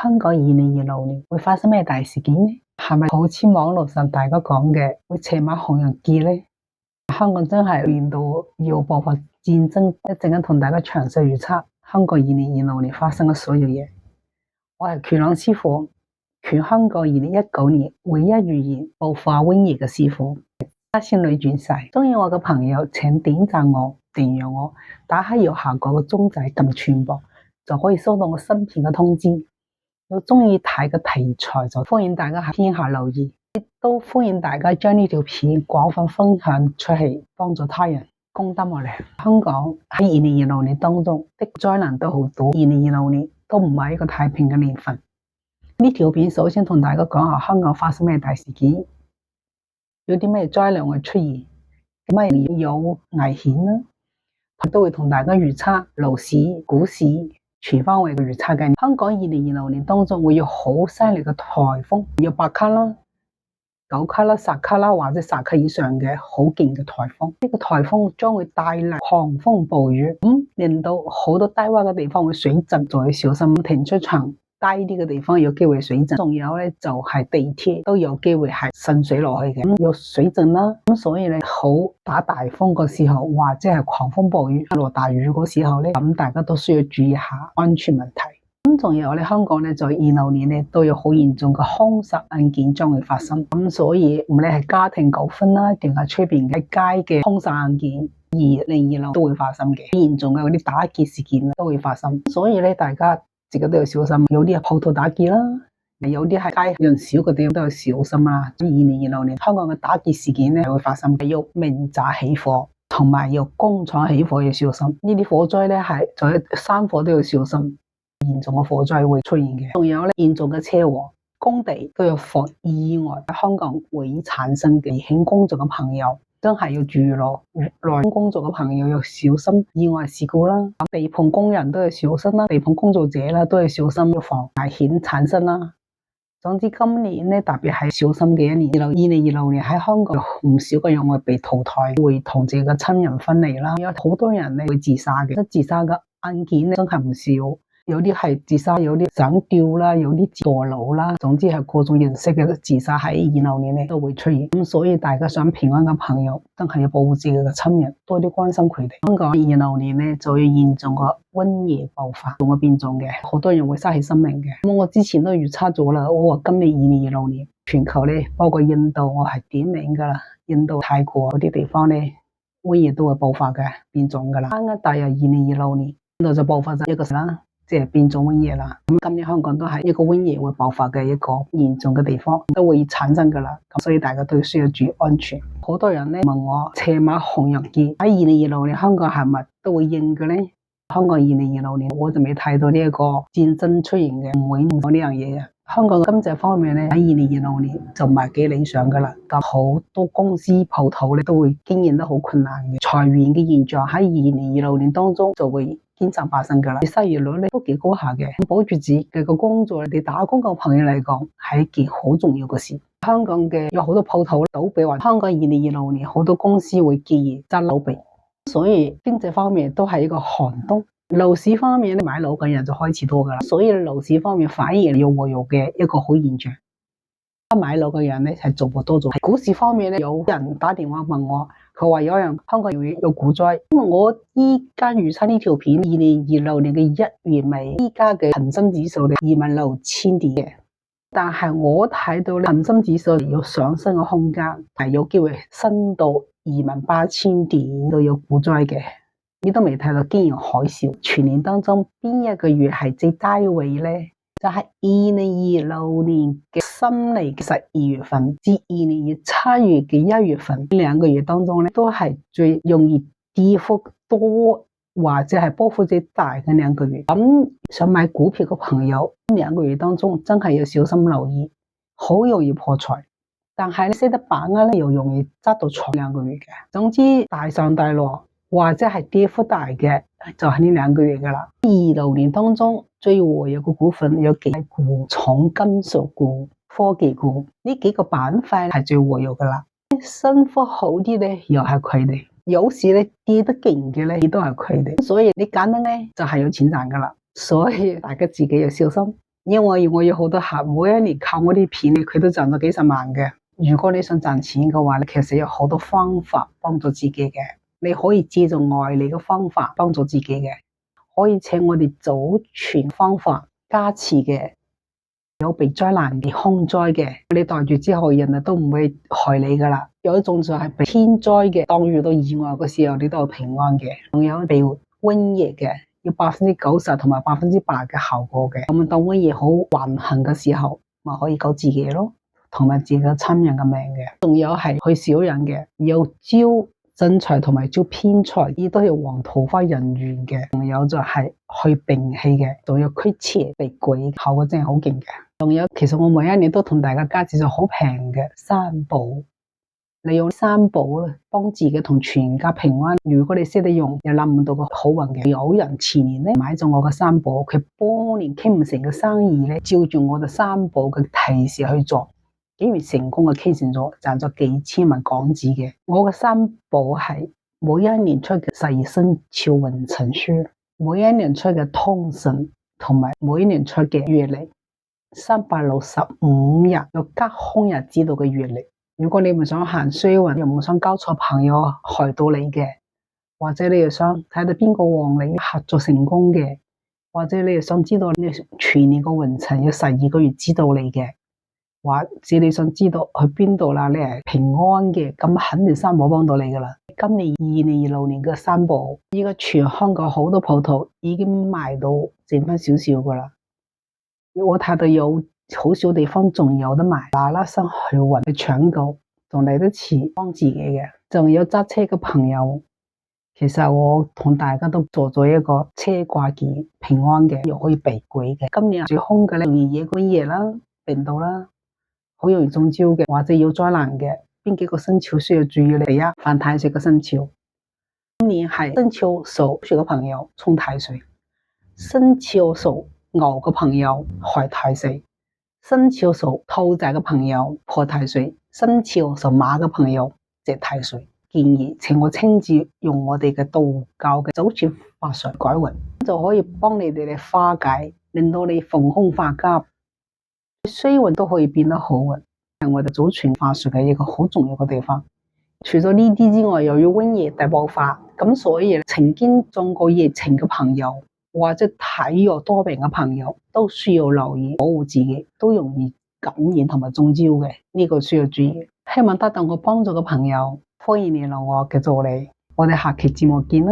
香港2026年會發生咩大事件呢？係咪好似網絡上大家講嘅會車馬紅人節呢？香港真係面到要爆發戰爭，一陣間同大家詳細預測香港2026年發生嘅所有嘢。我係拳朗師傅，全香港2019年唯一預言爆發瘟疫嘅師傅。家仙女轉世，中意我嘅朋友請點讚我、訂閱我，打開右下角嘅鐘仔撳全部，就可以收到我新片嘅通知。有中意睇嘅題材就歡迎大家喺片下留言，亦都歡迎大家將呢條片廣泛分享出去，幫助他人，功德無量。香港喺2026年當中的災難都好多，2026年都唔係一個太平嘅年份。呢條片首先同大家講下香港發生咩大事件，有啲咩災難會出現，乜有危險呢？佢都會同大家預測樓市、股市全方位嘅預測嘅。香港2026年當中會有好犀利嘅颱風，有8級啦、9級啦、10級啦，或者10級以上嘅好勁嘅颱風。呢個颱風將會帶來狂風暴雨，令到好多低窪嘅地方會水浸，就要小心停車場。低啲嘅地方有機會水浸，仲有咧就係地鐵都有機會係滲水落去嘅，有水浸啦。所以咧好打大風嘅時候，或者係狂風暴雨落大雨嗰時候咧，咁大家都需要注意下安全問題。仲有咧香港咧在26年咧都有好嚴重嘅兇殺案件將會發生，所以唔理係家庭糾紛啦，定係出邊嘅街嘅兇殺案件，2026都會發生嘅。嚴重嘅嗰啲打劫事件都會發生，所以咧大家自己都要小心，有啲係鋪頭打劫啦，有啲係街人少嘅地方都要小心啦。2026年香港嘅打劫事件咧係會發生，有民宅起火，同埋有工廠起火要小心。呢啲火災咧係在山火都要小心，嚴重嘅火災會出現嘅。仲有咧嚴重嘅車禍、工地都有防意外，香港會產生嘅危險工作嘅朋友，真係要注意咯，來工作嘅朋友要小心意外事故啦，地盤工人都要小心啦，地盤工作者啦都要小心，要防危險產生啦。總之今年咧特別係小心嘅一年。2026年喺香港有唔少嘅人會被淘汰，會同自己嘅親人分離啦，有好多人咧會自殺嘅，自殺嘅案件咧真係唔少。有啲係自殺，有啲上吊啦，有啲墮樓啦，總之係各種形式嘅自殺喺26年咧都會出現。咁所以大家想平安嘅朋友，真係要保護自己嘅親人，多啲關心佢哋。香港26年咧就要嚴重嘅瘟疫爆發，仲會變種嘅，好多人會失去生命嘅。咁我之前都預測咗啦，我話今年2026年全球咧，包括印度，我係點名噶啦，印度、泰國嗰啲地方咧，瘟疫都會爆發嘅，變種噶啦。啱啱踏入2026年，印度就爆發咗一個啦。即係變種瘟疫啦，咁今年香港都係一個瘟疫會爆發嘅一個嚴重嘅地方，都會產生噶啦，咁所以大家都需要注意安全。好多人咧問我車馬紅人節喺2026年香港係咪都會應嘅咧？香港2026年我就未睇到呢一個戰爭出現嘅，唔會冇呢樣嘢嘅。香港嘅經濟方面咧喺2026年就唔係幾理想噶啦，咁好多公司鋪頭咧都會經營得好困難嘅，裁員嘅現象喺2026年當中就會經常發生噶啦，失業率咧都幾高下嘅，保住自己嘅工作，你哋打工嘅朋友嚟講係一件好重要嘅事。香港嘅有好多鋪頭倒閉，話香港2026年好多公司會結業執倒閉，所以經濟方面都係一個寒冬。樓市方面咧，買樓嘅人就開始多噶啦，所以樓市方面反而有活躍嘅一個好現象。買樓嘅人咧係逐步多咗。股市方面咧，有人打電話問我，佢話有人香港有股災，因為我依家預測呢條片2026年嘅1月尾，依家嘅恒生指數咧26,000點嘅，但係我睇到咧恒生指數有上升嘅空間，係有機會升到28,000點都有股災嘅。你都未睇到金融海嘯，全年當中邊一個月係最低位咧？就係2026年嘅新曆嘅12月份至2027月嘅1月份，呢兩個月當中咧都係最容易跌幅多或者係波幅最大嘅兩個月。咁想買股票嘅朋友，呢兩個月當中真係要小心留意，好容易破財。但係你識得把握咧，又容易揸到長兩個月嘅。總之大上大落或者係跌幅大嘅，就係呢兩個月噶啦。26年當中最活躍嘅股份有幾股，重金屬股、科技股呢幾個板塊係最活躍噶啦。升幅好啲咧，又係佢哋；有時咧跌得勁嘅咧，亦都係佢哋。所以你揀得咧就係有錢賺噶啦。所以大家自己要小心，因為我有好多客，每一年靠我啲片咧，佢都賺到幾十萬嘅。如果你想賺錢嘅話咧，其實有好多方法幫助自己嘅。你可以借助外力嘅方法幫助自己嘅，可以請我哋祖傳方法加持嘅，有避災難嘅空災嘅，你袋住之後，人哋都唔會害你噶啦。有一種就係避天災嘅，當遇到意外嘅時候，你都係平安嘅。仲有避瘟疫嘅，要90%同埋100%嘅效果嘅。咁當瘟疫好橫行嘅時候，咪可以救自己咯，同埋自己嘅親人嘅命嘅。仲有係去小人嘅，要招真財同埋招偏財，呢都係旺桃花人緣嘅。仲有就係去病氣嘅，仲有驅邪避鬼，效果真係好勁嘅。仲有，其實我每一年都同大家介紹咗好平嘅三寶，利用三寶咧幫自己同全家平安。如果你識得用，又諗唔到個好運嘅。有人前年咧買咗我嘅三寶，佢半年傾唔成嘅生意咧，照住我哋三寶嘅提示去做，竟然成功嘅傾成咗，賺咗幾千萬港紙嘅。我嘅三寶係每一年出嘅12生肖運程書，每一年出嘅通勝，同埋每一年出嘅月曆。365日有隔空日知道嘅月曆。如果你唔想行衰運，又唔想交錯朋友害到你嘅，或者你又想睇到邊個旺你合作成功嘅，或者你又想知道你全年個運程有12個月知道你嘅，或者你想知道去邊度啦，你係平安嘅，咁肯定三寶幫到你噶啦。今年2026年嘅三寶，依家全香港好多鋪頭已經賣到剩翻少少噶啦。我睇到有好少地方仲有得賣，嗱嗱聲去搵去搶購，仲嚟得切幫自己嘅。仲有揸車嘅朋友，其實我同大家都做咗一個車掛件平安嘅，又可以避鬼嘅。今年最兇嘅咧，容易惹瘟疫啦、病到啦，好容易中招嘅，或者有災難嘅。邊幾個生肖需要注意咧？第一，犯太歲嘅生肖，今年係生肖屬鼠嘅朋友沖太歲，生肖屬牛嘅朋友害太歲，生肖屬兔仔嘅朋友破太歲，生肖屬馬嘅朋友值太歲。建議請我親自用我哋嘅道教嘅祖傳法術改運，就可以幫你哋嚟化解，令到你逢凶化吉，衰運都可以變得好運，係我哋祖傳法術嘅一個好重要嘅地方。除咗呢啲之外，由於瘟疫大爆發，咁所以曾經中過疫情嘅朋友，或者體弱多病嘅朋友都需要留意保護自己，都容易感染同埋中招嘅，呢個需要注意。希望得到我幫助嘅朋友，歡迎聯絡我嘅助理，我哋下期節目見啦。